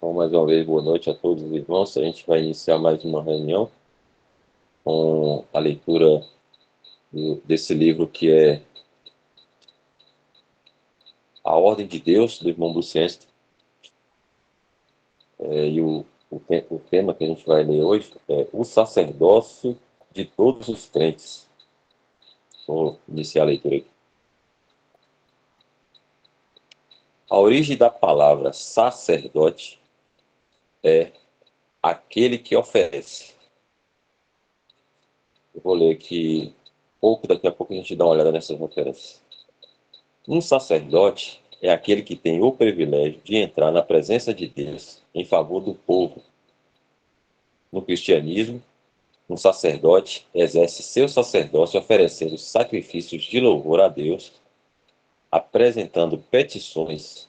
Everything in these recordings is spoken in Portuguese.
Bom, mais uma vez, boa noite a todos os irmãos. A gente vai iniciar mais uma reunião com a leitura desse livro que é A Ordem de Deus, do irmão Buciense. O tema que a gente vai ler hoje é o sacerdócio de todos os crentes. Vou iniciar a leitura aqui. A origem da palavra sacerdote é aquele que oferece. Eu vou ler aqui daqui a pouco a gente dá uma olhada nessas referências. Um sacerdote é aquele que tem o privilégio de entrar na presença de Deus em favor do povo. No cristianismo, um sacerdote exerce seu sacerdócio oferecendo sacrifícios de louvor a Deus, apresentando petições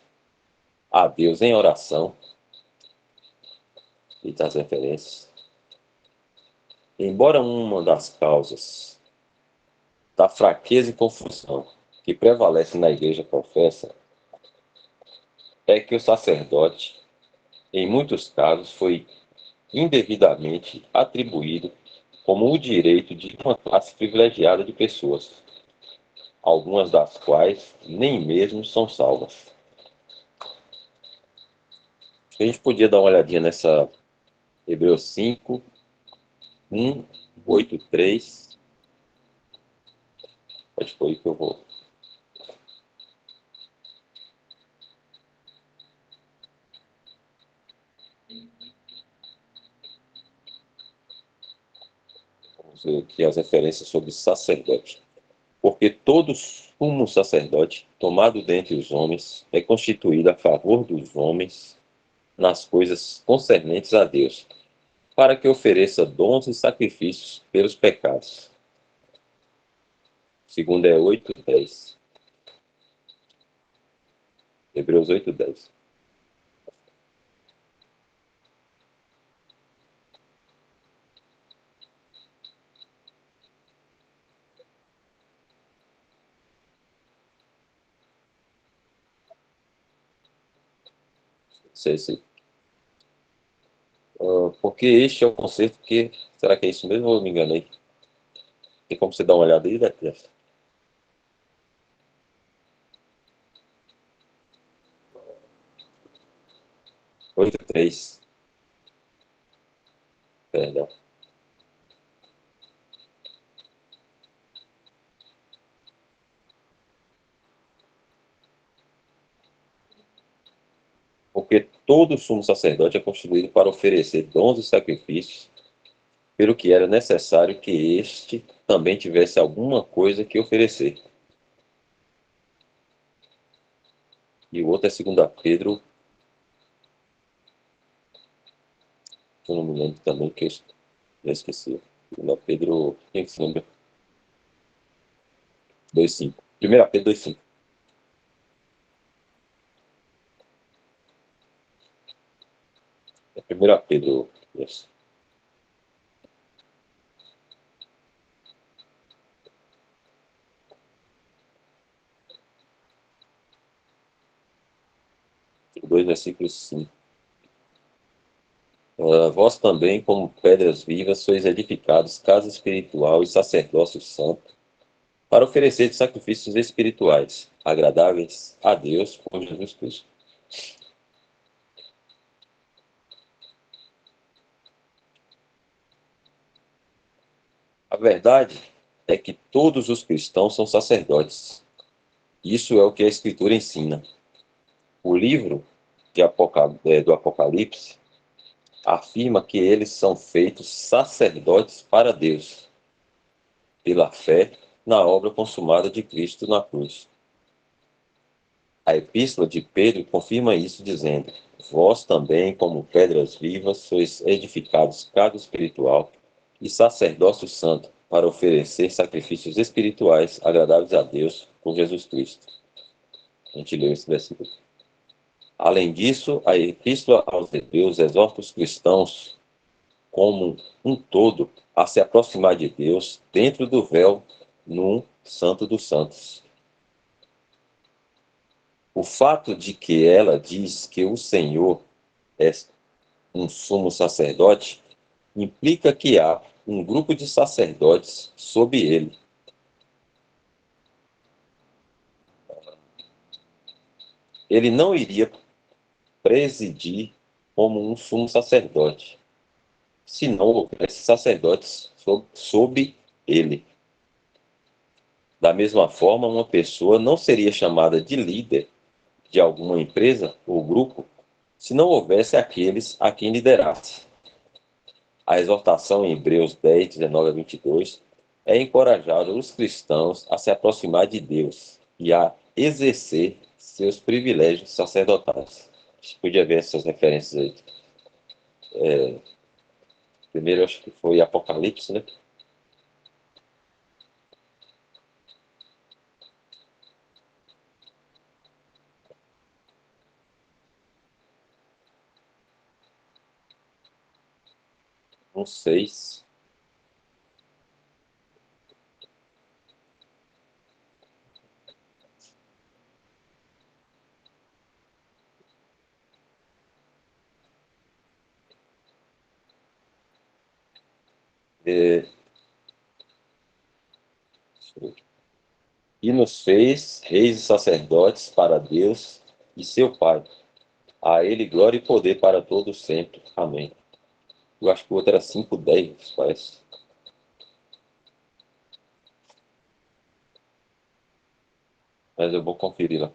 a Deus em oração e das referências. Embora uma das causas da fraqueza e confusão que prevalece na igreja professa é que o sacerdote, em muitos casos, foi indevidamente atribuído como o direito de uma classe privilegiada de pessoas, algumas das quais nem mesmo são salvas. A gente podia dar uma olhadinha nessa Hebreus 5, 1, 8, 3. Pode foi que eu vou. Vamos ver aqui as referências sobre sacerdote. Porque todo sumo sacerdote, tomado dentre os homens, é constituído a favor dos homens nas coisas concernentes a Deus, para que ofereça dons e sacrifícios pelos pecados. Segundo é 8:10. Hebreus 8:10. Porque este é o conceito que... Será que é isso mesmo ou eu me enganei? Tem como você dar uma olhada aí, Beto? 8:3. Perdão. Porque todo sumo sacerdote é constituído para oferecer dons e sacrifícios, pelo que era necessário que este também tivesse alguma coisa que oferecer. E o outro é 2 Pedro, eu não me lembro também, que eu já esqueci. 2 Pedro, quem que se lembra? 2:5. 1 Pedro 2:5. É 1 Pedro, yes. Dois versículos 5. Vós também, como pedras vivas, sois edificados casa espiritual e sacerdócio santo, para oferecer sacrifícios espirituais, agradáveis a Deus por Jesus Cristo. A verdade é que todos os cristãos são sacerdotes. Isso é o que a Escritura ensina. O livro do Apocalipse afirma que eles são feitos sacerdotes para Deus, pela fé na obra consumada de Cristo na cruz. A epístola de Pedro confirma isso, dizendo: Vós também, como pedras vivas, sois edificados casa espiritual e sacerdócio santo, para oferecer sacrifícios espirituais agradáveis a Deus por Jesus Cristo. A gente leu esse versículo. Além disso, a epístola aos Hebreus exorta os cristãos, como um todo, a se aproximar de Deus dentro do véu num Santo dos Santos. O fato de que ela diz que o Senhor é um sumo sacerdote, implica que há um grupo de sacerdotes sob ele. Ele não iria presidir como um sumo sacerdote, se não houvesse sacerdotes sob ele. Da mesma forma, uma pessoa não seria chamada de líder de alguma empresa ou grupo se não houvesse aqueles a quem liderasse. A exortação em Hebreus 10, 19 a 22 é encorajar os cristãos a se aproximar de Deus e a exercer seus privilégios sacerdotais. A gente podia ver essas referências aí. Primeiro, acho que foi Apocalipse, né? Um 6. É, e nos fez reis e sacerdotes para Deus e seu Pai. A ele glória e poder para todos sempre. Amém. Eu acho que o outro era 5:10, parece. Mas eu vou conferir lá.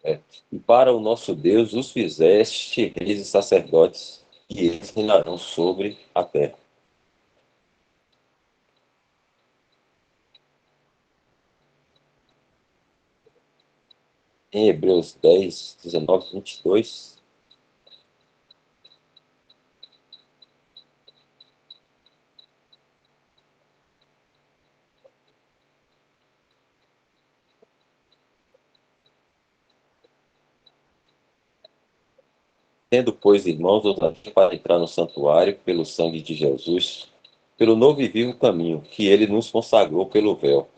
É. E para o nosso Deus os fizeste reis e sacerdotes, e eles reinarão sobre a terra. Em Hebreus 10, 19, 22, tendo, pois, irmãos, ousadia para entrar no santuário pelo sangue de Jesus, pelo novo e vivo caminho que ele nos consagrou pelo véu,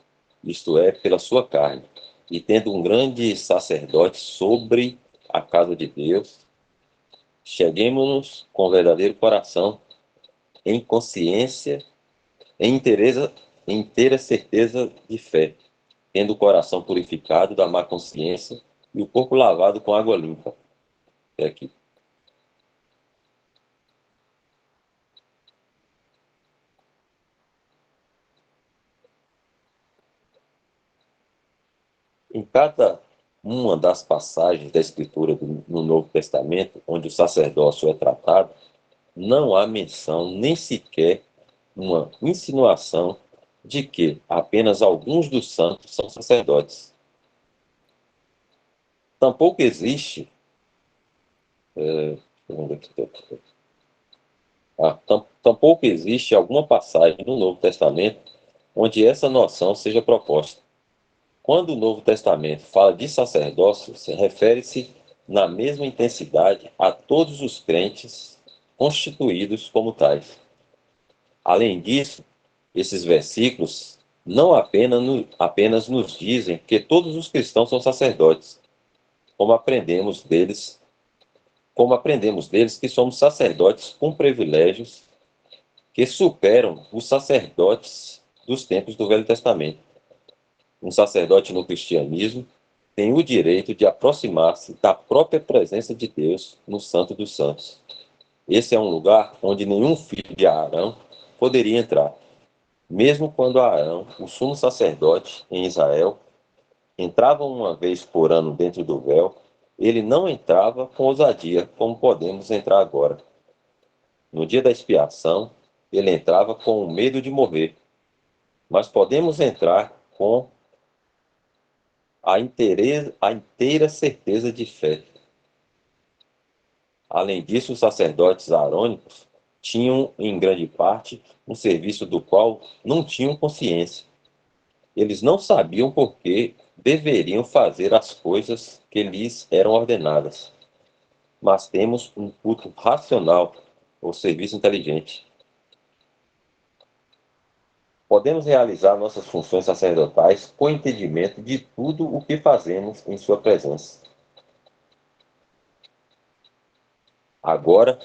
isto é, pela sua carne, e tendo um grande sacerdote sobre a casa de Deus, cheguemos-nos com verdadeiro coração, em consciência, em inteira certeza de fé, tendo o coração purificado da má consciência e o corpo lavado com água limpa. É aqui. Em cada uma das passagens da Escritura no Novo Testamento, onde o sacerdócio é tratado, não há menção nem sequer uma insinuação de que apenas alguns dos santos são sacerdotes. Tampouco existe. Tampouco existe alguma passagem no Novo Testamento onde essa noção seja proposta. Quando o Novo Testamento fala de sacerdócio, se refere-se na mesma intensidade a todos os crentes constituídos como tais. Além disso, esses versículos não apenas nos dizem que todos os cristãos são sacerdotes, como aprendemos deles, como aprendemos deles que somos sacerdotes com privilégios que superam os sacerdotes dos tempos do Velho Testamento. Um sacerdote no cristianismo tem o direito de aproximar-se da própria presença de Deus no Santo dos Santos. Esse é um lugar onde nenhum filho de Arão poderia entrar. Mesmo quando Arão, o sumo sacerdote em Israel, entrava uma vez por ano dentro do véu, ele não entrava com ousadia, como podemos entrar agora. No dia da expiação, ele entrava com o medo de morrer, mas podemos entrar com a inteira certeza de fé. Além disso, os sacerdotes arônicos tinham, em grande parte, um serviço do qual não tinham consciência. Eles não sabiam por que deveriam fazer as coisas que lhes eram ordenadas. Mas temos um culto racional, ou serviço inteligente. podemos realizar nossas funções sacerdotais com entendimento de tudo o que fazemos em sua presença. Agora,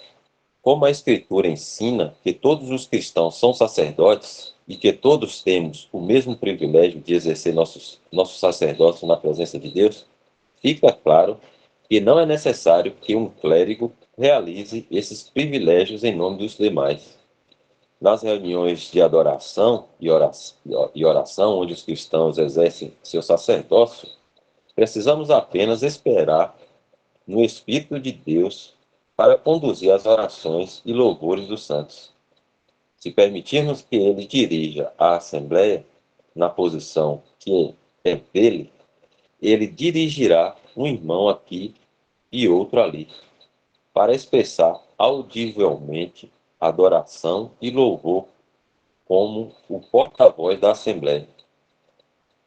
como a Escritura ensina que todos os cristãos são sacerdotes e que todos temos o mesmo privilégio de exercer nosso sacerdócio na presença de Deus, fica claro que não é necessário que um clérigo realize esses privilégios em nome dos demais. Nas reuniões de adoração e oração, onde os cristãos exercem seu sacerdócio, precisamos apenas esperar no Espírito de Deus para conduzir as orações e louvores dos santos. Se permitirmos que ele dirija a Assembleia na posição que é dele, ele dirigirá um irmão aqui e outro ali, para expressar audivelmente adoração e louvor como o porta-voz da Assembleia.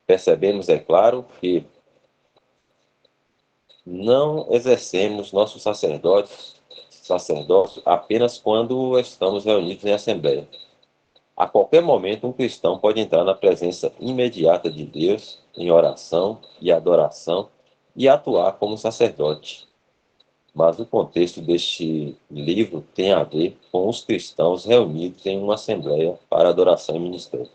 Percebemos, é claro, que não exercemos nosso sacerdócio apenas quando estamos reunidos em Assembleia. A qualquer momento, um cristão pode entrar na presença imediata de Deus em oração e adoração e atuar como sacerdote. Mas o contexto deste livro tem a ver com os cristãos reunidos em uma assembleia para adoração e ministério.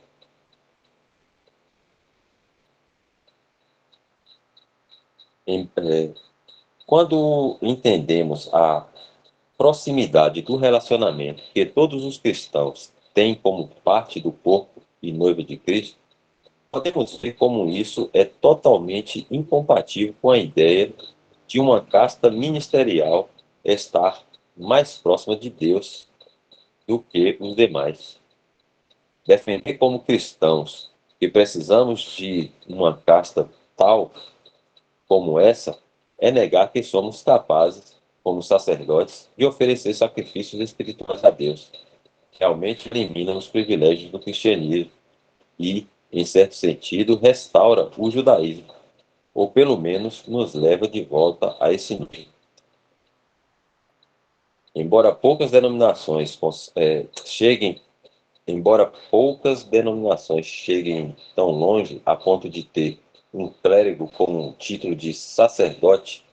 Quando entendemos a proximidade do relacionamento que todos os cristãos têm como parte do corpo e noiva de Cristo, podemos ver como isso é totalmente incompatível com a ideia de uma casta ministerial estar mais próxima de Deus do que os demais. Defender como cristãos que precisamos de uma casta tal como essa é negar que somos capazes, como sacerdotes, de oferecer sacrifícios espirituais a Deus. Realmente elimina os privilégios do cristianismo e, em certo sentido, restaura o judaísmo, ou pelo menos nos leva de volta a esse nível. Embora poucas denominações cheguem Embora poucas denominações cheguem tão longe a ponto de ter um clérigo como um título de sacerdote,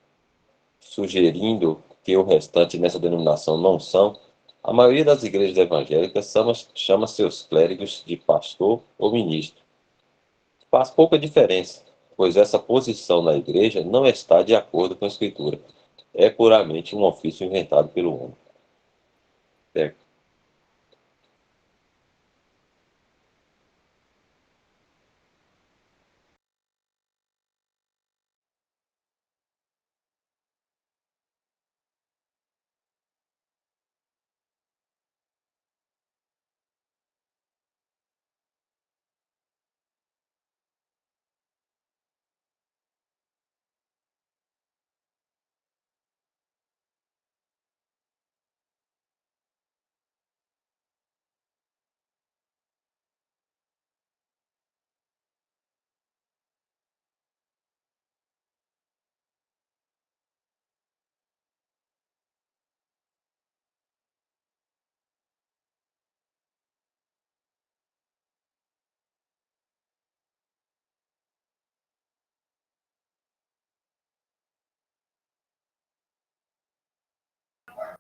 sugerindo que o restante nessa denominação não são, a maioria das igrejas evangélicas chama seus clérigos de pastor ou ministro. Faz pouca diferença, pois essa posição na igreja não está de acordo com a Escritura. É puramente um ofício inventado pelo homem. É,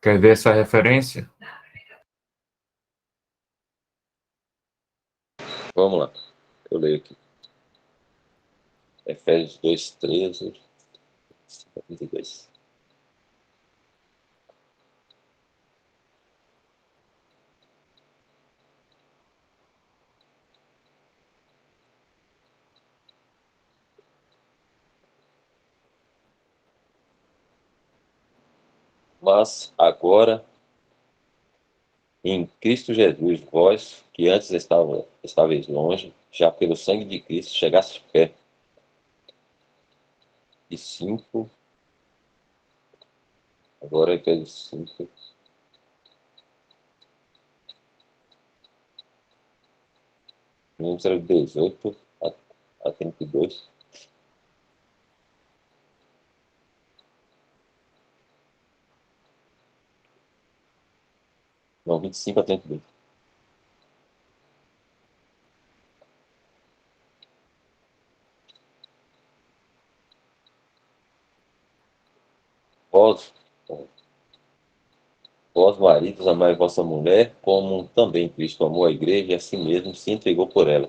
Quer ver essa referência? vamos lá, eu leio aqui. Efésios 2:13, 32. Mas agora, em Cristo Jesus, vós, que antes estáveis longe, já pelo sangue de Cristo chegastes perto. E 5, agora Efésios 5, número 18 a 32. Não, 25 a 32. Vós, vós maridos, amai vossa mulher, como também Cristo amou a igreja e a si mesmo se entregou por ela,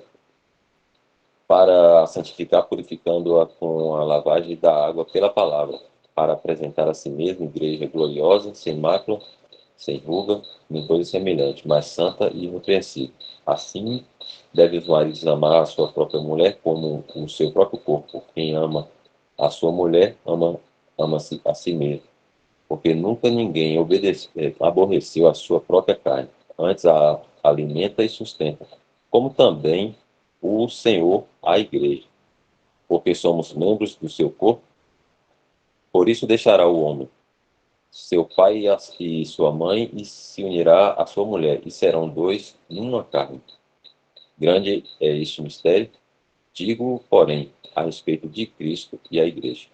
para a santificar, purificando-a com a lavagem da água pela palavra, para apresentar a si mesmo igreja gloriosa, sem mácula, sem ruga, nem coisa semelhante, mas santa e irrepreensível. Assim, deve os maridos amar a sua própria mulher como o seu próprio corpo. Quem ama a sua mulher, ama-se a si mesmo. Porque nunca ninguém aborreceu a sua própria carne, antes a alimenta e sustenta, como também o Senhor a igreja, porque somos membros do seu corpo. Por isso deixará o homem seu pai e sua mãe, e se unirá à sua mulher, e serão dois numa carne. Grande é este mistério, digo, porém, a respeito de Cristo e a igreja.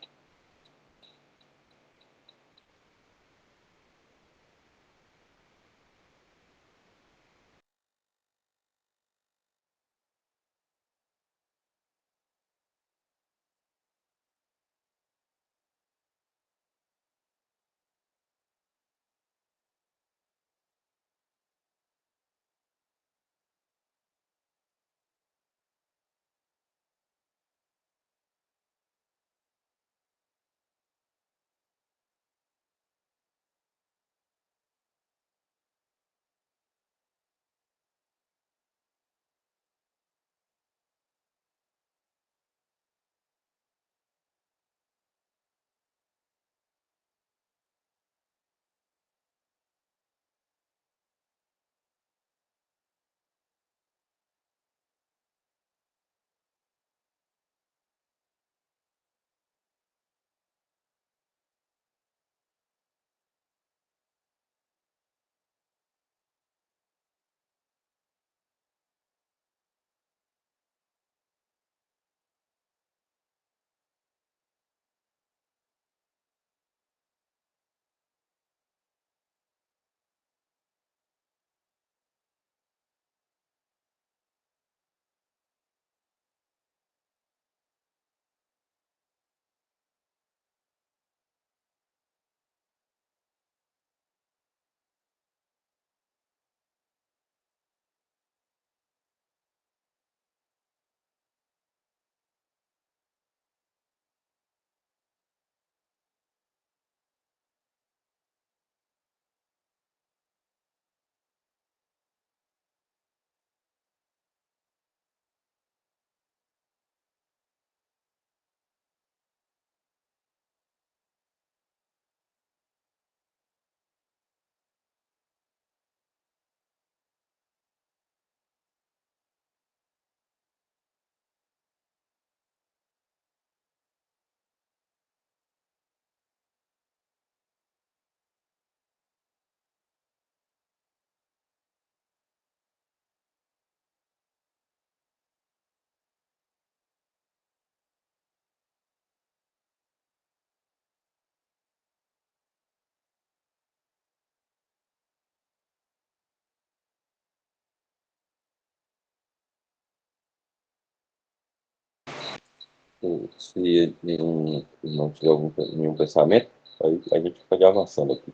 Se nenhum não tiver nenhum pensamento, aí a gente pode ir avançando aqui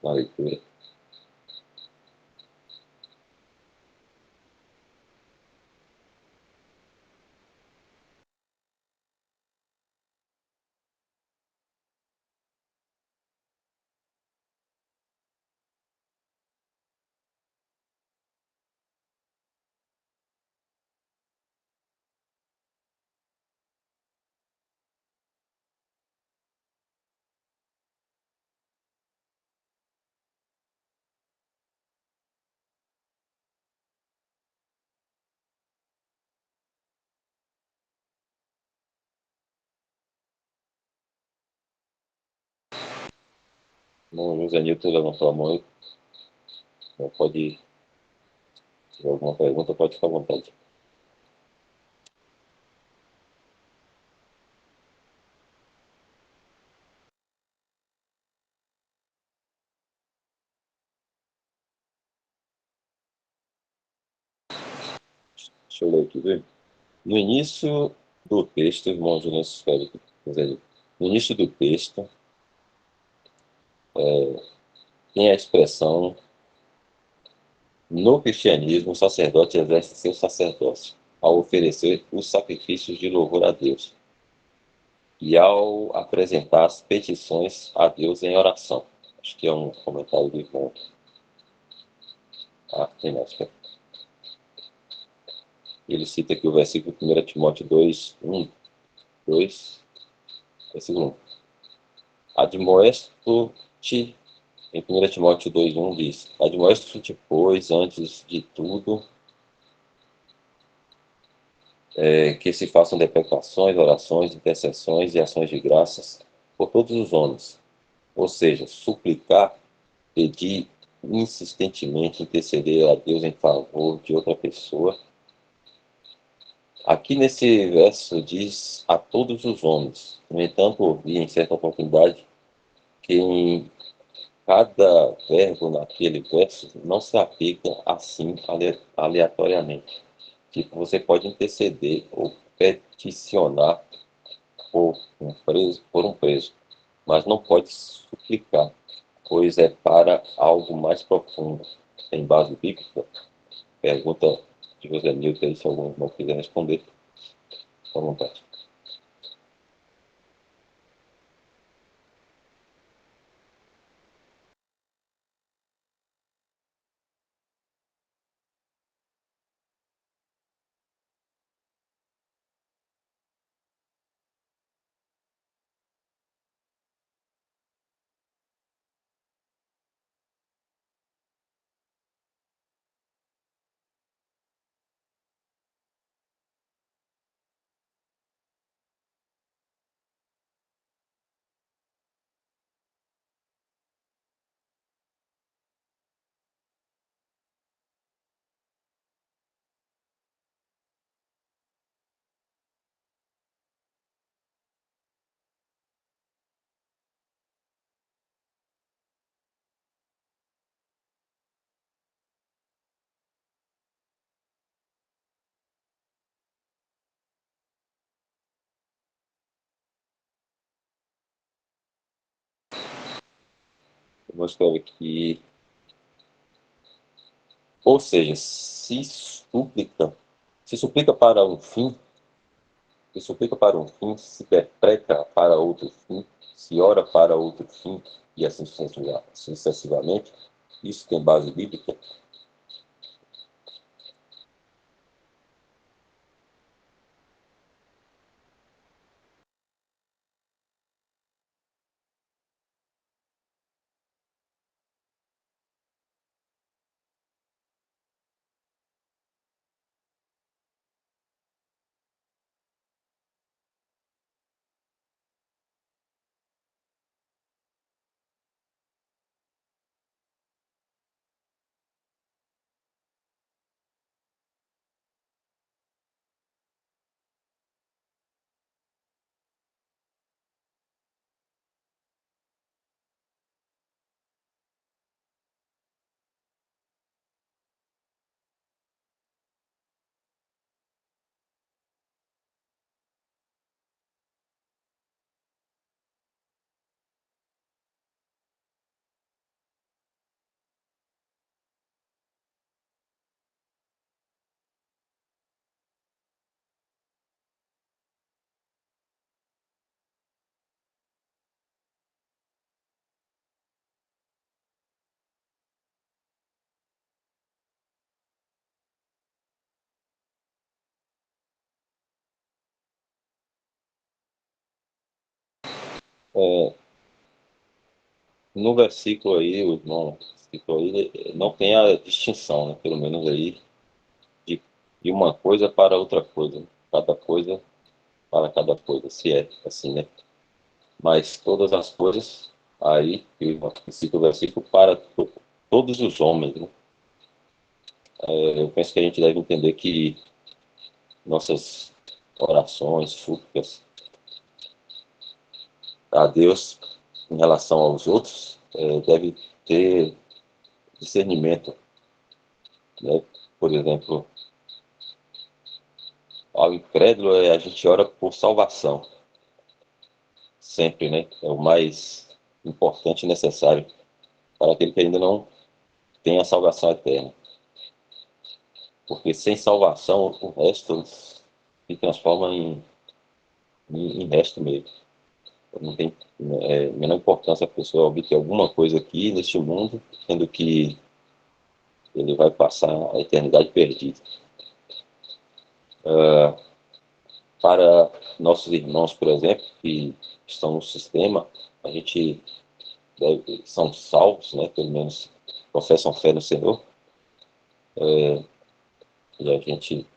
na leitura. Não, José Nilton levantou a mão, pode, se tiver alguma pergunta, pode ficar à vontade. Deixa eu ler aqui, viu? No início do texto, irmão Juliano escreve aqui, José Nilton. No início do texto, tem a expressão: no cristianismo, o sacerdote exerce seu sacerdócio ao oferecer os sacrifícios de louvor a Deus e ao apresentar as petições a Deus em oração. Acho que é um comentário de João. Tem mais, né? Ele cita aqui o versículo 1 Timóteo 2, 1, 2, versículo 1. Admoesto-te, em 1 Timóteo 2, 1 diz: Admoesto-te, pois, antes de tudo, que se façam deprecações, orações, intercessões e ações de graças por todos os homens. Ou seja, suplicar, pedir insistentemente, interceder a Deus em favor de outra pessoa. Aqui nesse verso diz a todos os homens. No entanto, ouvi em certa oportunidade que em cada verbo naquele verso não se aplica assim aleatoriamente. Tipo, você pode interceder ou peticionar por um preso, mas não pode suplicar, pois é para algo mais profundo. Tem base bíblica? Pergunta de José Nilton aí, se algum irmão quiser responder, à vontade. Eu vou escrever aqui, ou seja, se suplica para um fim, se depreca para outro fim, se ora para outro fim, e assim sucessivamente. Isso tem base bíblica? É, no versículo aí, o irmão citou aí, não tem a distinção, né? Pelo menos aí, de, de uma coisa para outra coisa, né? Cada coisa para cada coisa, se é assim, né? Mas todas as coisas, aí, eu cito o versículo para todos os homens, né? Eu penso que a gente deve entender que nossas orações, súplicas a Deus em relação aos outros, deve ter discernimento, né? Por exemplo, ao incrédulo, a gente ora por salvação, sempre, né? É o mais. importante e necessário para aquele que ainda não tem a salvação eterna. Porque sem salvação, o resto se transforma em resto mesmo. Não tem menor importância a pessoa obter alguma coisa aqui neste mundo, sendo que ele vai passar a eternidade perdida. Para nossos irmãos, por exemplo, que estão no sistema, a gente são salvos, né, pelo menos professam fé no Senhor, e a gente,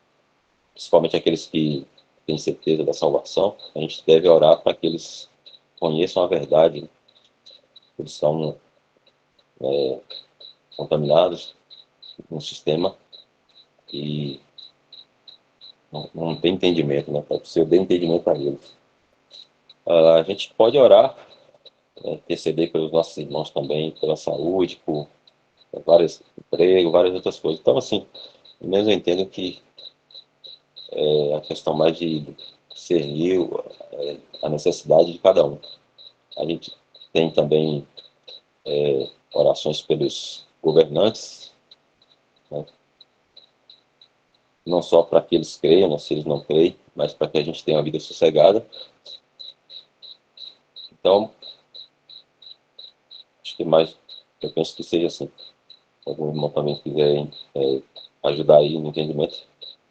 principalmente aqueles que têm certeza da salvação, a gente deve orar para que eles conheçam a verdade, né? Eles estão contaminados no sistema e não tem entendimento, né? Para você dar entendimento para eles. A gente pode orar, interceder pelos nossos irmãos também, pela saúde, por vários empregos, várias outras coisas. Então, assim, mesmo eu entendo que a questão mais de discernir a necessidade de cada um. A gente tem também orações pelos governantes, né? Não só para que eles creiam, né, se eles não creem, mas para que a gente tenha uma vida sossegada. Então, acho que mais, eu penso que seja assim. Se algum irmão também quiser ajudar aí no entendimento,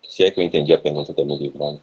se é que eu entendi a pergunta também do irmão.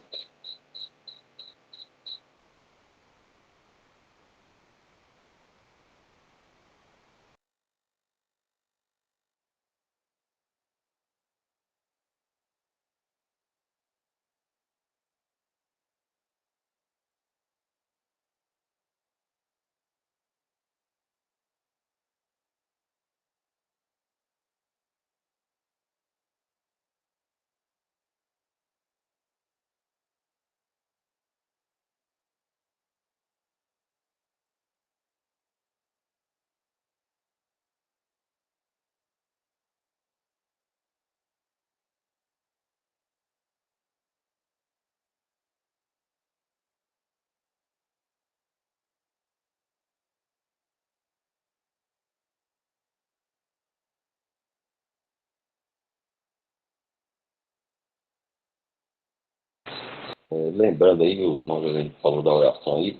Lembrando aí, o irmão José falou da oração aí,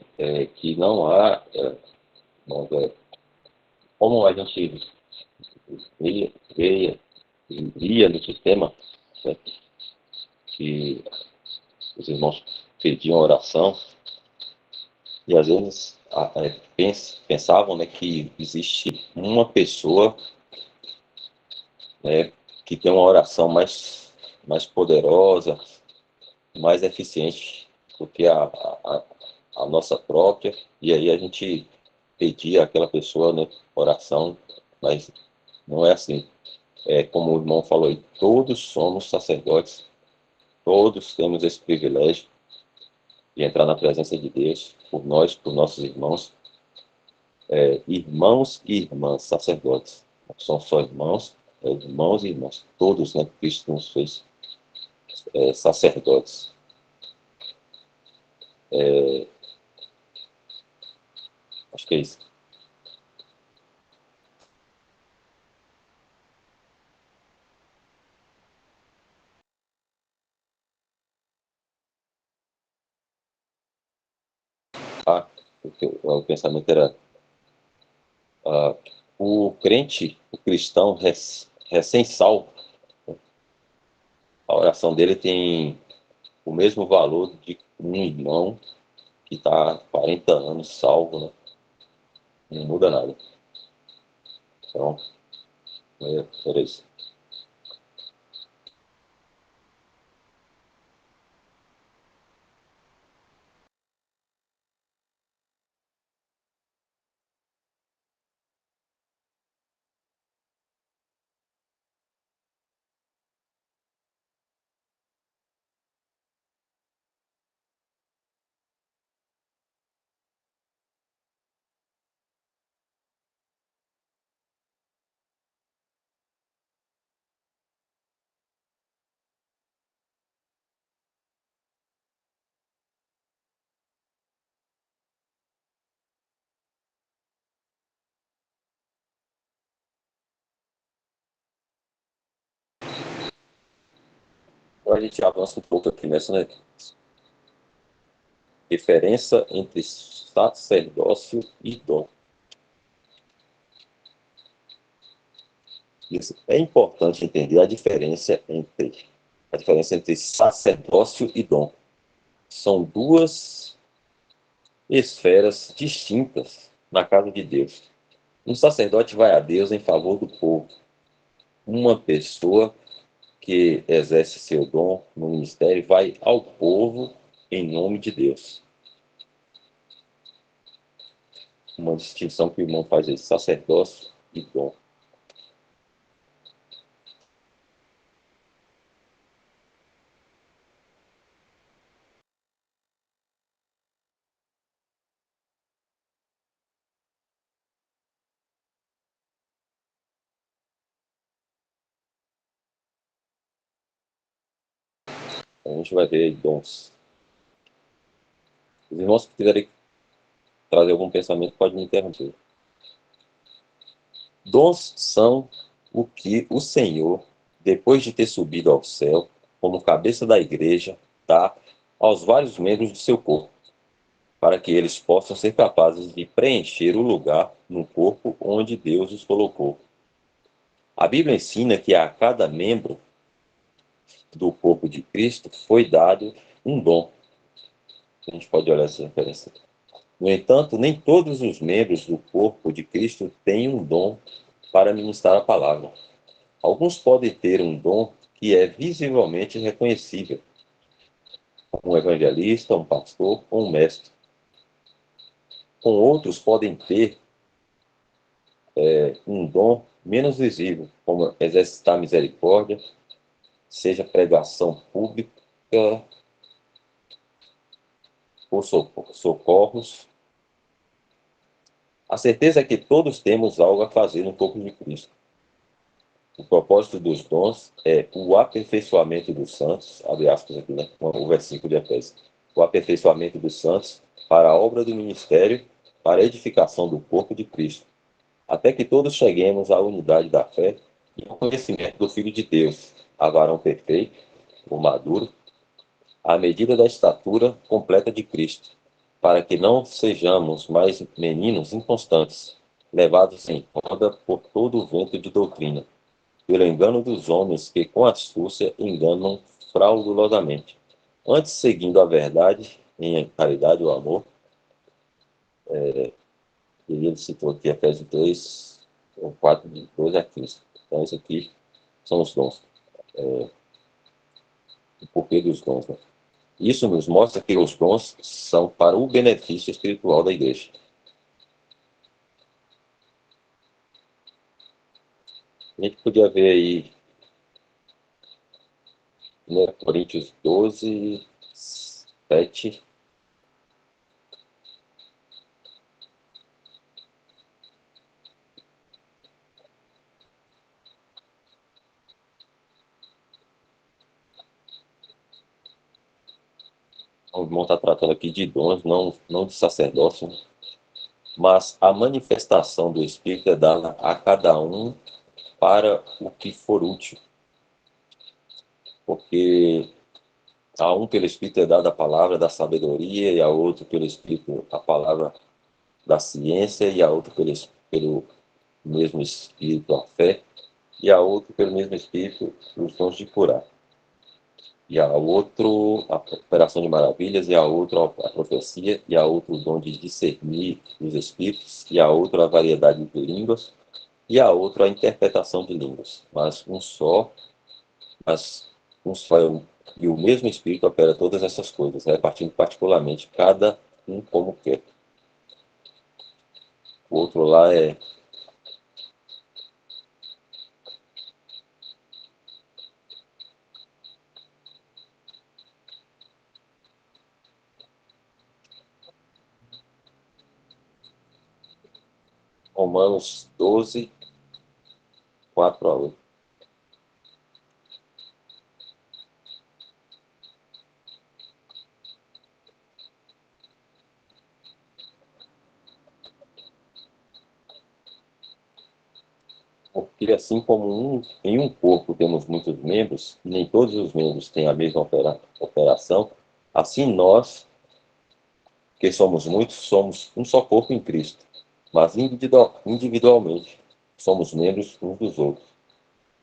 que não há, irmãos, como a gente via no sistema, né, que os irmãos pediam oração e às vezes pensavam, né, que existe uma pessoa, né, que tem uma oração mais poderosa, mais eficiente do que a nossa própria, e aí a gente pedia àquela pessoa, né, oração, mas não é assim. Como o irmão falou aí, todos somos sacerdotes, todos temos esse privilégio de entrar na presença de Deus, por nós, por nossos irmãos, irmãos e irmãs, sacerdotes. Não são só irmãos, irmãos e irmãs, todos, né, Cristo nos fez sacerdotes. Acho que é isso. Ah, o pensamento era ah, o crente, o cristão recém-salvo, a oração dele tem o mesmo valor de um irmão que está há 40 anos salvo, né? Não muda nada. Então, era isso. Agora a gente avança um pouco aqui nessa, né? Diferença entre sacerdócio e dom. Isso é importante entender a diferença entre sacerdócio e dom. São duas esferas distintas na casa de Deus. Um sacerdote vai a Deus em favor do povo. Uma pessoa que exerce seu dom no ministério vai ao povo em nome de Deus. Uma distinção que o irmão faz aí, sacerdócio e dom. A gente vai ver dons. Os irmãos que quiserem trazer algum pensamento podem me interromper. Dons são o que o Senhor, depois de ter subido ao céu, como cabeça da igreja, dá aos vários membros do seu corpo, para que eles possam ser capazes de preencher o lugar no corpo onde Deus os colocou. A Bíblia ensina que a cada membro do corpo de Cristo foi dado um dom. A gente pode olhar essa referência. No entanto, nem todos os membros do corpo de Cristo têm um dom para ministrar a palavra. Alguns podem ter um dom que é visivelmente reconhecível, um evangelista, um pastor ou um mestre. Com outros podem ter um dom menos visível, como exercitar misericórdia, seja pregação pública ou socorros. A certeza é que todos temos algo a fazer no corpo de Cristo. O propósito dos dons é o aperfeiçoamento dos santos, abre aspas aqui, né? O versículo de Efésios. O aperfeiçoamento dos santos para a obra do ministério, para a edificação do corpo de Cristo, até que todos cheguemos à unidade da fé e ao conhecimento do Filho de Deus, a varão perfeito, o maduro, à medida da estatura completa de Cristo, para que não sejamos mais meninos inconstantes, levados em roda por todo o vento de doutrina, pelo engano dos homens que com astúcia enganam fraudulosamente. Antes, seguindo a verdade, em caridade ou amor, e ele citou aqui Efésios 3, 4, de 12 a 15. Então, isso aqui são os dons. O porquê dos dons, né? Isso nos mostra que os dons são para o benefício espiritual da igreja. A gente podia ver aí, né, Coríntios 12, 7. O irmão está tratando aqui de dons, não de sacerdócio, né? Mas a manifestação do Espírito é dada a cada um para o que for útil. Porque a um pelo Espírito é dada a palavra da sabedoria, e a outro pelo Espírito a palavra da ciência, e a outro pelo mesmo Espírito a fé, e a outro pelo mesmo Espírito os dons de curar. E a outro a operação de maravilhas, e a outro a profecia, e a outro o dom de discernir os Espíritos, e a outro a variedade de línguas, e a outro a interpretação de línguas. Mas um só e o mesmo Espírito opera todas essas coisas, repartindo particularmente cada um como quer. O outro lá é Romanos 12, 4 a 8. Porque porque assim como em um corpo temos muitos membros, e nem todos os membros têm a mesma operação, assim nós, que somos muitos, somos um só corpo em Cristo, mas individualmente somos membros uns dos outros.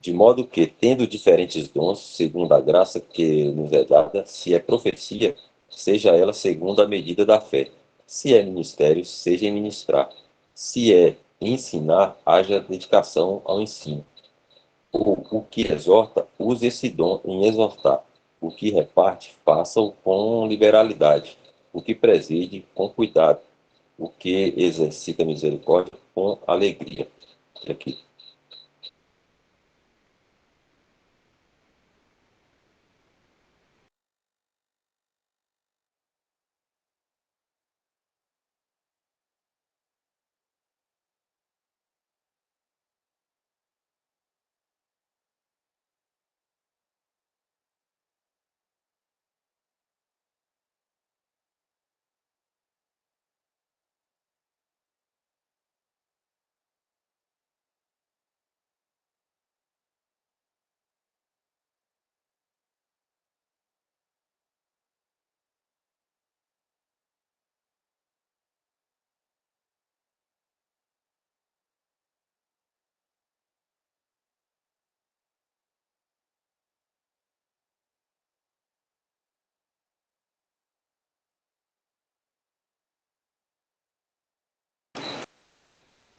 De modo que, tendo diferentes dons, segundo a graça que nos é dada, se é profecia, seja ela segundo a medida da fé. Se é ministério, seja em ministrar. Se é ensinar, haja dedicação ao ensino. O que exorta, use esse dom em exortar. O que reparte, faça-o com liberalidade. O que preside, com cuidado. O que exercita misericórdia, com alegria. Aqui.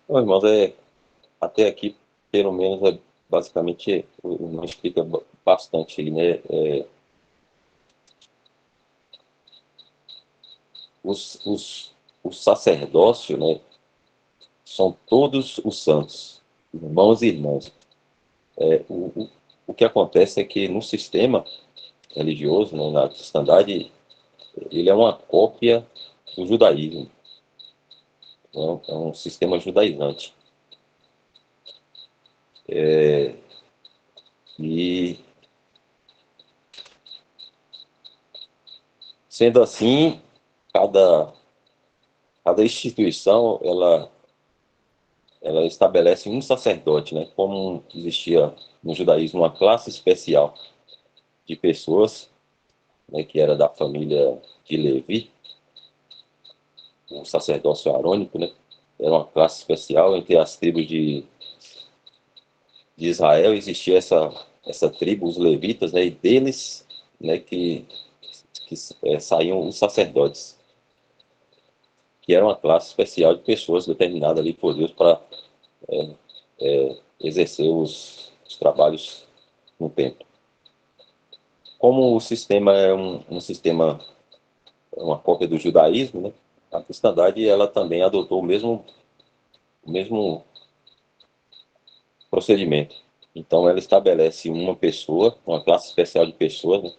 Bom, irmãos, até aqui, pelo menos, basicamente, o irmão explica bastante aí, né? Os, os, o sacerdócio, né, são todos os santos, irmãos e irmãs. É, o que acontece é que no sistema religioso, né, na cristandade, ele é uma cópia do judaísmo, né, é um sistema judaizante. E, sendo assim, cada, cada instituição, ela estabelece um sacerdote, né, como existia no judaísmo uma classe especial de pessoas, né, que era da família de Levi, o sacerdócio arônico, né, era uma classe especial entre as tribos de Israel, existia essa tribo, os levitas, né, e deles, né, que saíam os sacerdotes, que era uma classe especial de pessoas determinadas ali por Deus para exercer os trabalhos no templo. Como o sistema é um sistema, uma cópia do judaísmo, né, a cristandade ela também adotou o mesmo procedimento. Então, ela estabelece uma pessoa, uma classe especial de pessoas, né,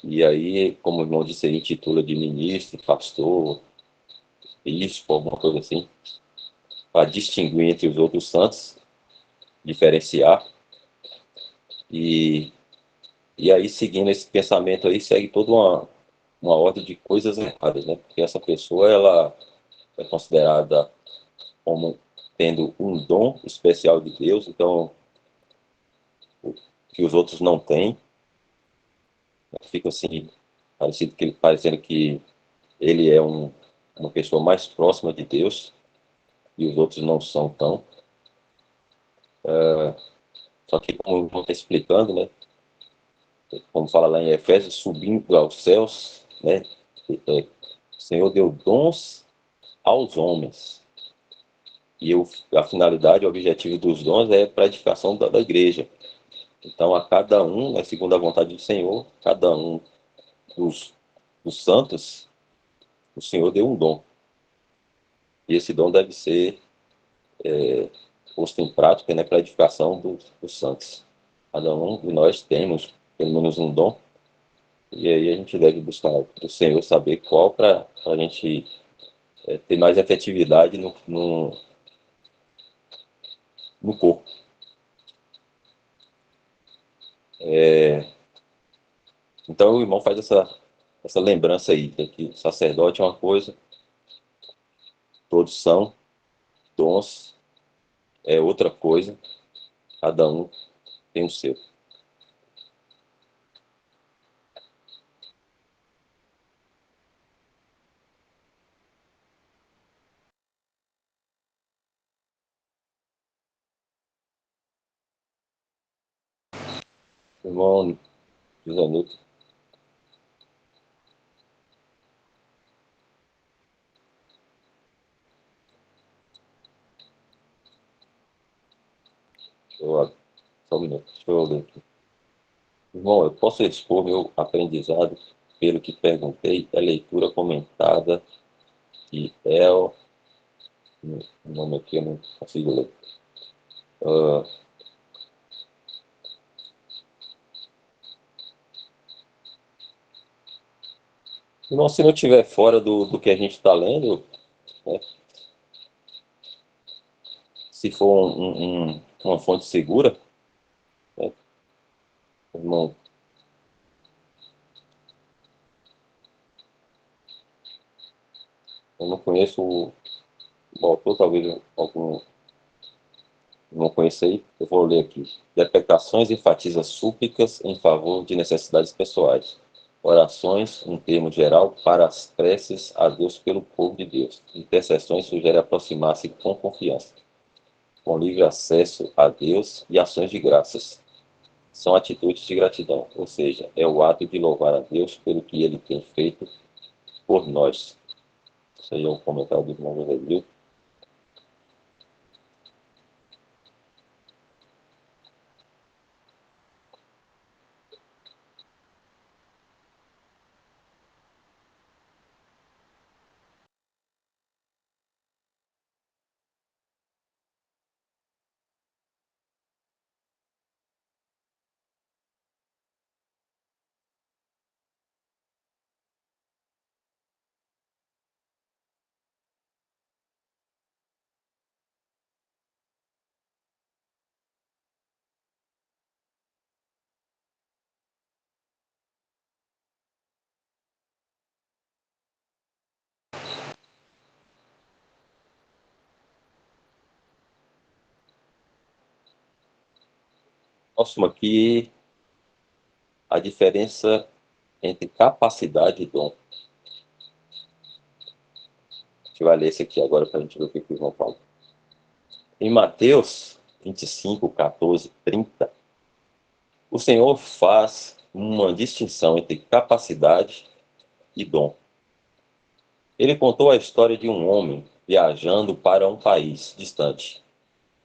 e aí, como o irmão disse, ele intitula de ministro, pastor, bispo, alguma coisa assim, para distinguir entre os outros santos, diferenciar, e, e aí, seguindo esse pensamento aí, segue toda uma ordem de coisas erradas, né? Porque essa pessoa, ela é considerada como tendo um dom especial de Deus, então, que os outros não têm, fica assim, parecendo que ele é uma pessoa mais próxima de Deus, e os outros não são tão. Só que, como eu vou estar explicando, né, como fala lá em Efésios, subindo aos céus, né, o Senhor deu dons aos homens. E a finalidade, o objetivo dos dons é para a edificação da igreja. Então, a cada um, né, segundo a vontade do Senhor, cada um dos, dos santos, o Senhor deu um dom. E esse dom deve ser posto em prática, né, para a edificação dos santos. Cada um de nós temos pelo menos um dom, e aí a gente deve buscar do Senhor saber qual para a gente ter mais efetividade no corpo. Então o irmão faz essa lembrança aí, de que sacerdote é uma coisa, todos são, dons é outra coisa, Cada um tem o seu. Irmão José Nilton, só um minuto, deixa eu ler aqui. Irmão, eu posso expor meu aprendizado pelo que perguntei, é leitura comentada de El. O nome aqui eu não consigo ler. Uh, Irmão, se não estiver fora do que a gente está lendo, né, se for uma fonte segura, né, irmão, eu não conheço o autor, talvez algum não conheça aí, eu vou ler aqui. Deprecações enfatiza súplicas em favor de necessidades pessoais. Orações, um termo geral, para as preces a Deus pelo povo de Deus. Intercessões sugere aproximar-se com confiança, com livre acesso a Deus e ações de graças. São atitudes de gratidão, ou seja, é o ato de louvar a Deus pelo que ele tem feito por nós. Isso aí é um comentário do irmão José Nilton. Próximo aqui, a diferença entre capacidade e dom. A gente vai ler esse aqui agora para a gente ver o que o irmão fala. Em Mateus 25, 14, 30, o Senhor faz uma distinção entre capacidade e dom. Ele contou a história de um homem viajando para um país distante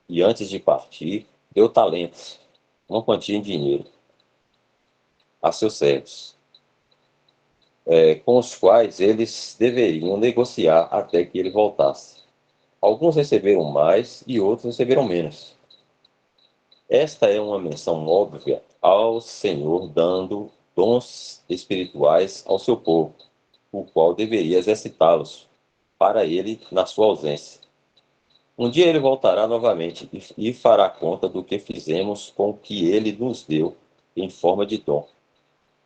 e, antes de partir, deu talentos, uma quantia em dinheiro, a seus servos, com os quais eles deveriam negociar até que ele voltasse. Alguns receberam mais e outros receberam menos. Esta é uma menção óbvia ao Senhor dando dons espirituais ao seu povo, o qual deveria exercitá-los para ele na sua ausência. Um dia ele voltará novamente e fará conta do que fizemos com o que ele nos deu em forma de dom.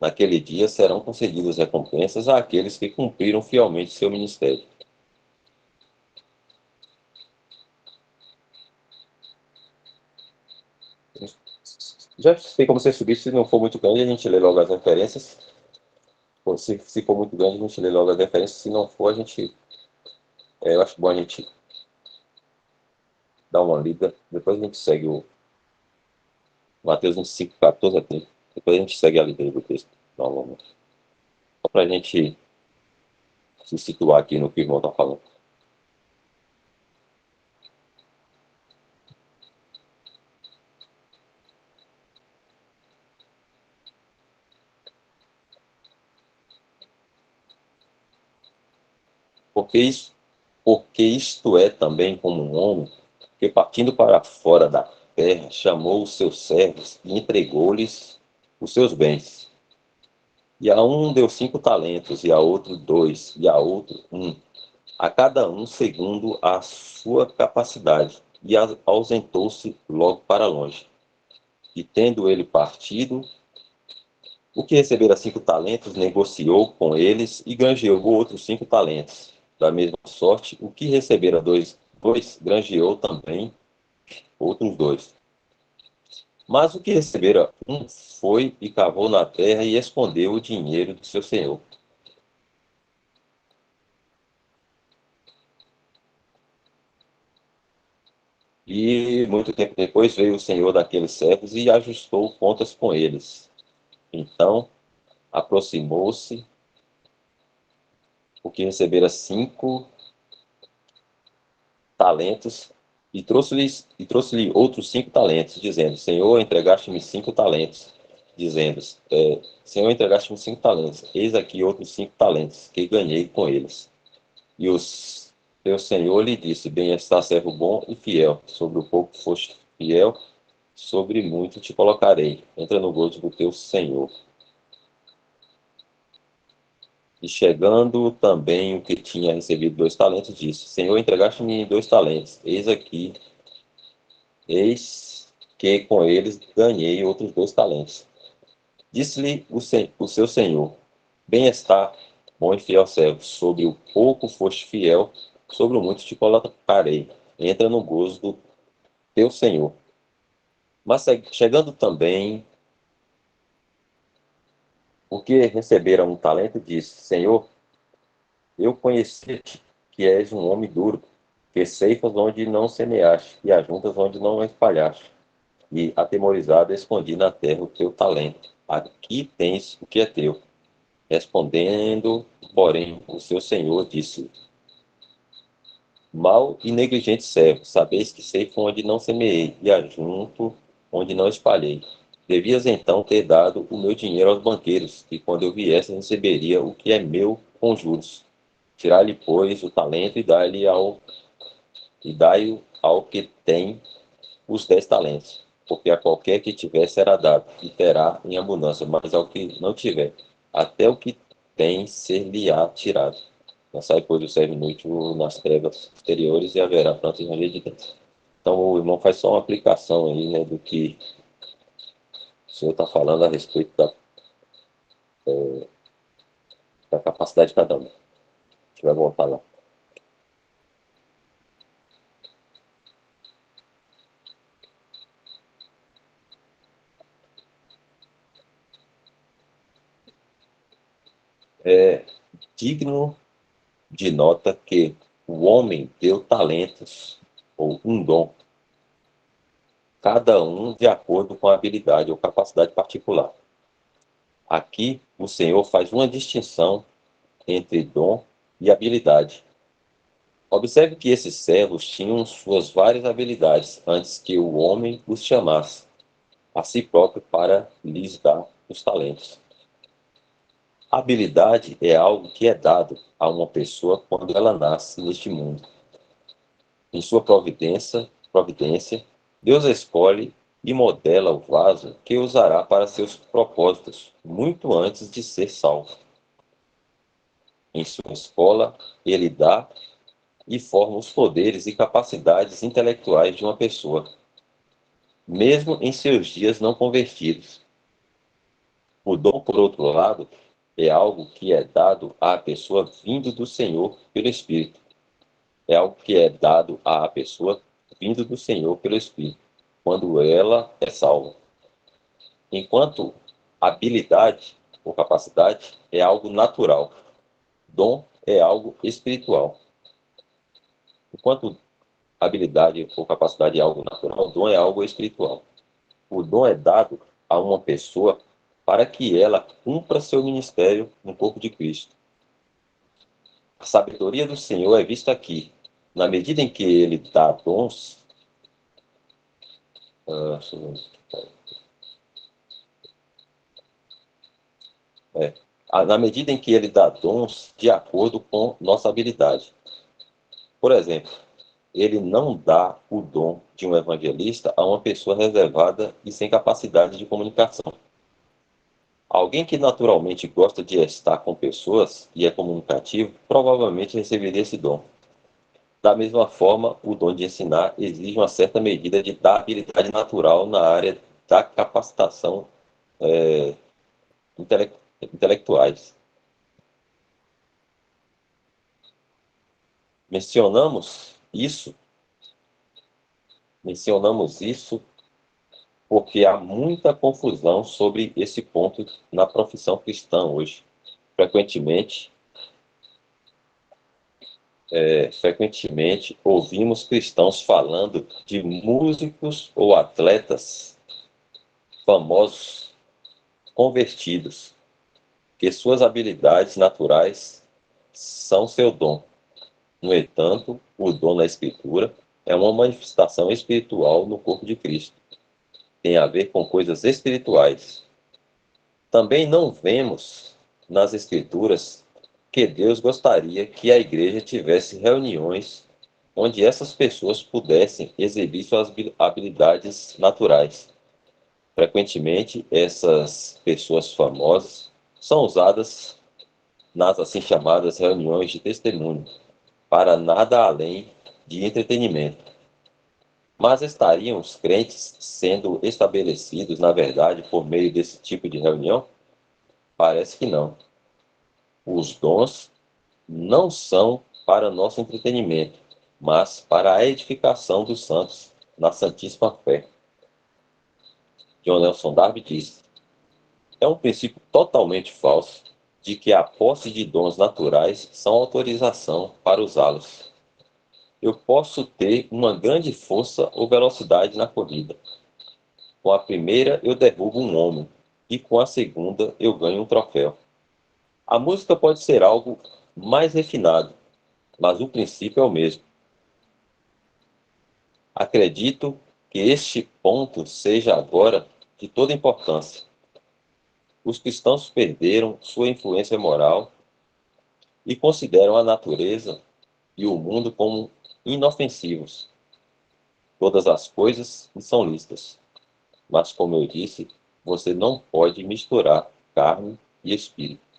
Naquele dia serão concedidas recompensas àqueles que cumpriram fielmente seu ministério. Já sei como você subir, se não for muito grande, a gente lê logo as referências. Se for muito grande, a gente lê logo as referências. Se não for, a gente. Eu acho bom a gente dar uma lida. Depois a gente segue o Mateus 25, 14 a 30. Depois a gente segue a lida do texto novamente. Só para a gente se situar aqui no que o irmão está falando. Porque isto é também como um homem que, partindo para fora da terra, chamou os seus servos e entregou-lhes os seus bens. E a um deu 5 talentos, e a outro 2, e a outro 1, a cada um segundo a sua capacidade, e ausentou-se logo para longe. E tendo ele partido, o que recebera 5 talentos negociou com eles e granjeou outros 5 talentos. Da mesma sorte, o que recebera dois granjeou também outros 2. Mas o que recebera um foi e cavou na terra e escondeu o dinheiro do seu senhor. E muito tempo depois veio o senhor daqueles servos e ajustou contas com eles. Então aproximou-se o que recebera 5 talentos e trouxe-lhe outros 5 talentos, dizendo: Senhor, entregaste-me 5 talentos. Dizendo: Senhor, entregaste-me 5 talentos. Eis aqui outros 5 talentos que ganhei com eles. E o seu senhor lhe disse: Bem está, servo bom e fiel. Sobre o pouco foste fiel, sobre muito te colocarei. Entra no gozo do teu senhor. E chegando também o que tinha recebido 2 talentos, disse: Senhor, entregaste-me 2 talentos. Eis que com eles ganhei outros 2 talentos. Disse-lhe o seu senhor: Bem está, bom e fiel servo. Sobre o pouco foste fiel, sobre o muito te colocarei. Entra no gozo do teu senhor. Mas chegando também o que recebera 1 talento, disse: Senhor, eu conheci-te que és um homem duro, que ceifas onde não semeaste, e ajuntas onde não espalhaste. E, atemorizado, escondi na terra o teu talento. Aqui tens o que é teu. Respondendo, porém, o seu senhor disse: Mau e negligente servo, sabeis que ceifo onde não semeei, e ajunto onde não espalhei. Devias então ter dado o meu dinheiro aos banqueiros, e quando eu viesse receberia o que é meu com juros. Tirai-lhe, pois, o talento e dai-o ao que tem os 10 talentos. Porque a qualquer que tiver será dado, e terá em abundância, mas ao que não tiver, até o que tem ser-lhe-á tirado. Lançai, pois, o servo inútil nas trevas exteriores e haverá pranto e ranger de dentes. Então o irmão faz só uma aplicação aí, né, do que o senhor está falando a respeito da capacidade de cada um. A gente vai voltar lá. É digno de nota que o homem deu talentos ou um dom, cada um de acordo com a habilidade ou capacidade particular. Aqui, o Senhor faz uma distinção entre dom e habilidade. Observe que esses servos tinham suas várias habilidades antes que o homem os chamasse a si próprio para lhes dar os talentos. Habilidade é algo que é dado a uma pessoa quando ela nasce neste mundo. Em sua providência, Deus escolhe e modela o vaso que usará para seus propósitos, muito antes de ser salvo. Em sua escola, ele dá e forma os poderes e capacidades intelectuais de uma pessoa, mesmo em seus dias não convertidos. O dom, por outro lado, é algo que é dado à pessoa vindo do Senhor pelo Espírito. É algo que é dado à pessoa vindo do Senhor pelo Espírito, quando ela é salva. Enquanto habilidade ou capacidade é algo natural, dom é algo espiritual. Enquanto habilidade ou capacidade é algo natural, dom é algo espiritual. O dom é dado a uma pessoa para que ela cumpra seu ministério no corpo de Cristo. A sabedoria do Senhor é vista aqui. Na medida em que ele dá dons, ah, é, na medida em que ele dá dons de acordo com nossa habilidade. Por exemplo, ele não dá o dom de um evangelista a uma pessoa reservada e sem capacidade de comunicação. Alguém que naturalmente gosta de estar com pessoas e é comunicativo, provavelmente receberia esse dom. Da mesma forma, o dom de ensinar exige uma certa medida da habilidade natural na área da capacitação é, intelectuais. Mencionamos isso, mencionamos isso porque há muita confusão sobre esse ponto na profissão cristã hoje. Frequentemente, frequentemente ouvimos cristãos falando de músicos ou atletas famosos convertidos, que suas habilidades naturais são seu dom. No entanto, o dom na Escritura é uma manifestação espiritual no corpo de Cristo. Tem a ver com coisas espirituais. Também não vemos nas Escrituras que Deus gostaria que a igreja tivesse reuniões onde essas pessoas pudessem exibir suas habilidades naturais. Frequentemente, essas pessoas famosas são usadas nas assim chamadas reuniões de testemunho, para nada além de entretenimento. Mas estariam os crentes sendo estabelecidos, na verdade, por meio desse tipo de reunião? Parece que não. Os dons não são para nosso entretenimento, mas para a edificação dos santos na santíssima fé. John Nelson Darby diz: é um princípio totalmente falso de que a posse de dons naturais são autorização para usá-los. Eu posso ter uma grande força ou velocidade na corrida. Com a primeira eu derrubo um homem e com a segunda eu ganho um troféu. A música pode ser algo mais refinado, mas o princípio é o mesmo. Acredito que este ponto seja agora de toda importância. Os cristãos perderam sua influência moral e consideram a natureza e o mundo como inofensivos. Todas as coisas são lícitas, mas, como eu disse, você não pode misturar carne e espírito.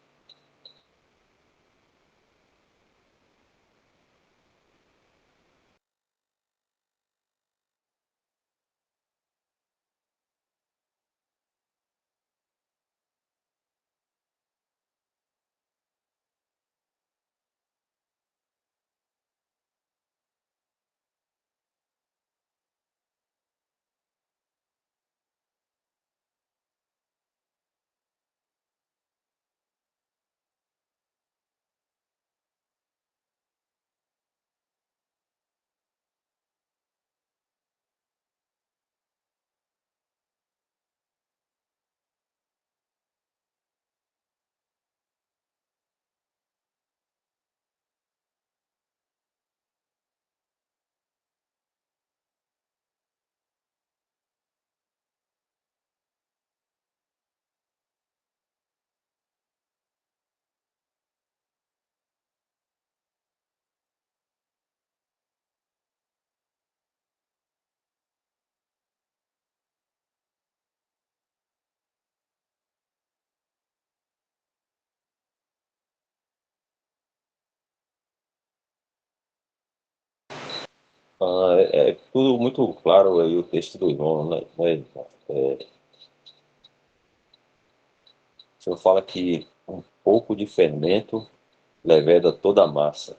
É tudo muito claro aí o texto do João, né? O senhor fala que um pouco de fermento leveda toda a massa.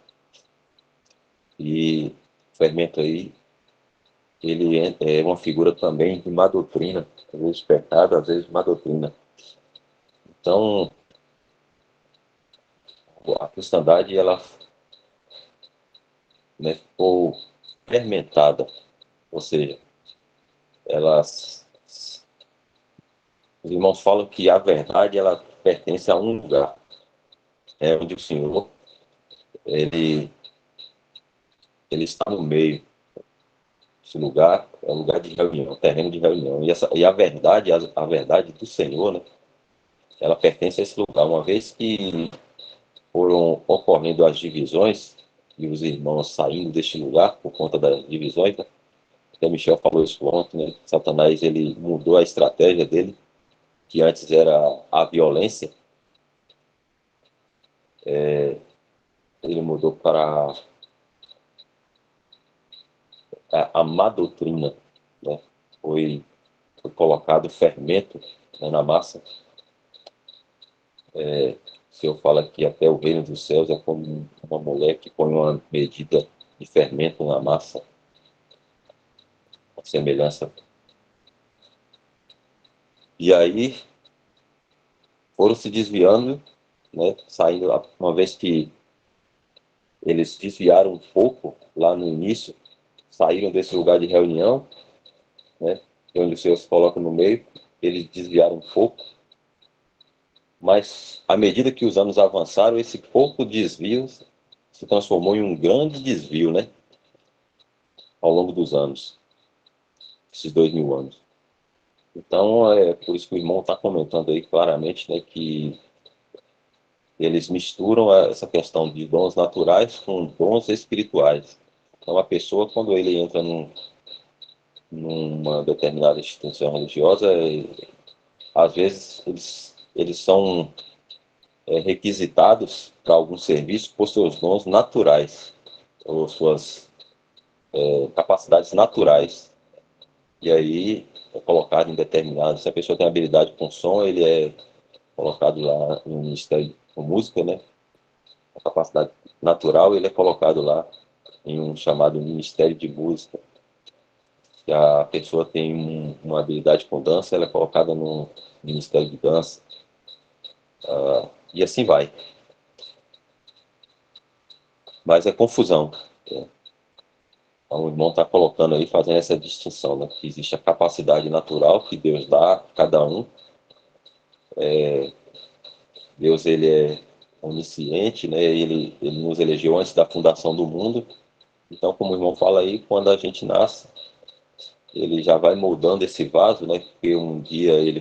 E o fermento aí, ele é uma figura também de má doutrina, às vezes pecado, às vezes má doutrina. Então, a cristandade, ela, né, ficou fermentada, ou seja, elas, os irmãos falam que a verdade, ela pertence a um lugar, onde o Senhor, ele, ele está no meio. Esse lugar é um lugar de reunião, terreno de reunião. E a verdade do Senhor, né, ela pertence a esse lugar. Uma vez que foram ocorrendo as divisões, e os irmãos saindo deste lugar por conta das divisões, né? Até Michel falou isso ontem, né? Satanás, ele mudou a estratégia dele, que antes era a violência, ele mudou para a má doutrina, né? Foi colocado fermento, né, na massa. O Senhor fala que até o reino dos céus é como uma mulher que põe uma medida de fermento na massa, a semelhança. E aí foram se desviando, né, saindo, uma vez que eles desviaram um pouco lá no início, saíram desse lugar de reunião, né, onde o Senhor se coloca no meio, eles desviaram um pouco, mas à medida que os anos avançaram, esse pouco desvio se transformou em um grande desvio, né, ao longo dos anos, esses 2000 anos. Então, é por isso que o irmão está comentando aí claramente, né, que eles misturam essa questão de dons naturais com dons espirituais. Então, a pessoa, quando ele entra numa determinada instituição religiosa, às vezes eles são requisitados para algum serviço por seus dons naturais, ou suas capacidades naturais. E aí é colocado em determinado. Se a pessoa tem habilidade com som, ele é colocado lá no Ministério com música, né? A capacidade natural, ele é colocado lá em um chamado Ministério de Música. Se a pessoa tem uma habilidade com dança, ela é colocada no Ministério de Dança. E assim vai. Mas é confusão. Né? Então, o irmão está colocando aí, fazendo essa distinção, né? Que existe a capacidade natural que Deus dá a cada um. Deus, ele é onisciente, né? Ele nos elegeu antes da fundação do mundo. Então, como o irmão fala aí, quando a gente nasce, ele já vai moldando esse vaso, né? Porque um dia ele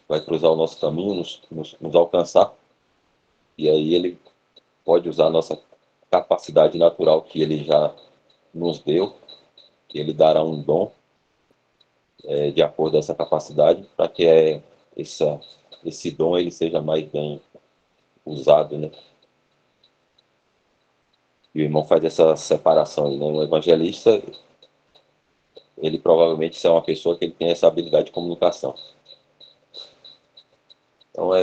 vai cruzar o nosso caminho, nos alcançar. E aí ele pode usar a nossa capacidade natural que ele já nos deu, que ele dará um dom de acordo com essa capacidade, para que esse dom ele seja mais bem usado, né? E o irmão faz essa separação aí, né? Um evangelista, ele provavelmente é uma pessoa que ele tem essa habilidade de comunicação. Então, o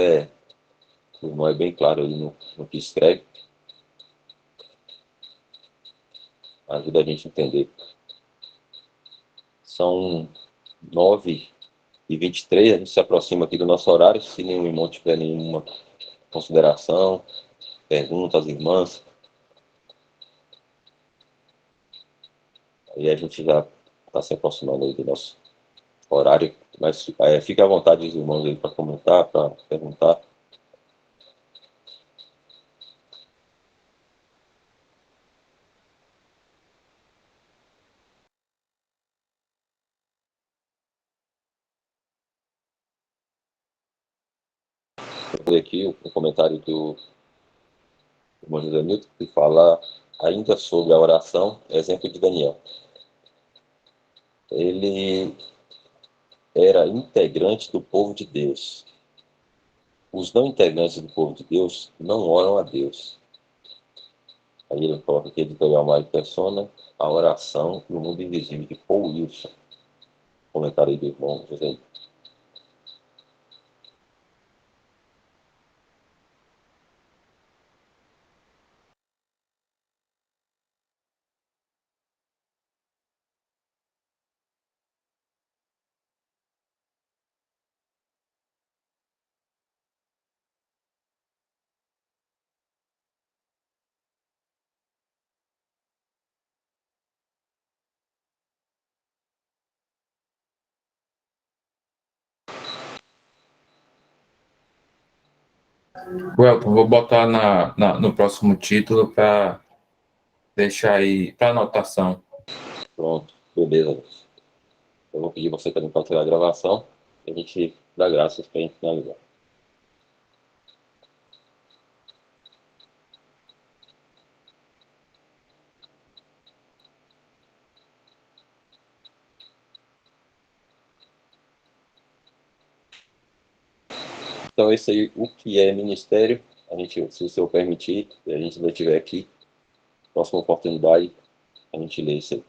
irmão é bem claro aí no que escreve, ajuda a gente a entender. São 9h23, a gente se aproxima aqui do nosso horário. Se nenhum irmão tiver nenhuma consideração, pergunta às irmãs, aí a gente já está se aproximando aí do nosso horário. Mas fique à vontade, os irmãos, aí para comentar, para perguntar. Vou ler aqui o comentário do irmão José Milton, que fala ainda sobre a oração, exemplo de Daniel. Ele era integrante do povo de Deus. Os não integrantes do povo de Deus não oram a Deus. Aí ele coloca aqui, editorial Mário Persona, a oração e o mundo invisível de Paul Wilson. Comentário aí do irmão José. Welton, vou botar no próximo título para deixar aí para anotação. Pronto, beleza. Eu vou pedir você também para tirar a gravação e a gente dá graças para a gente finalizar. Então, esse aí, o que é ministério, a gente, se o senhor permitir, e a gente ainda tiver aqui, próxima oportunidade, a gente lê isso aí.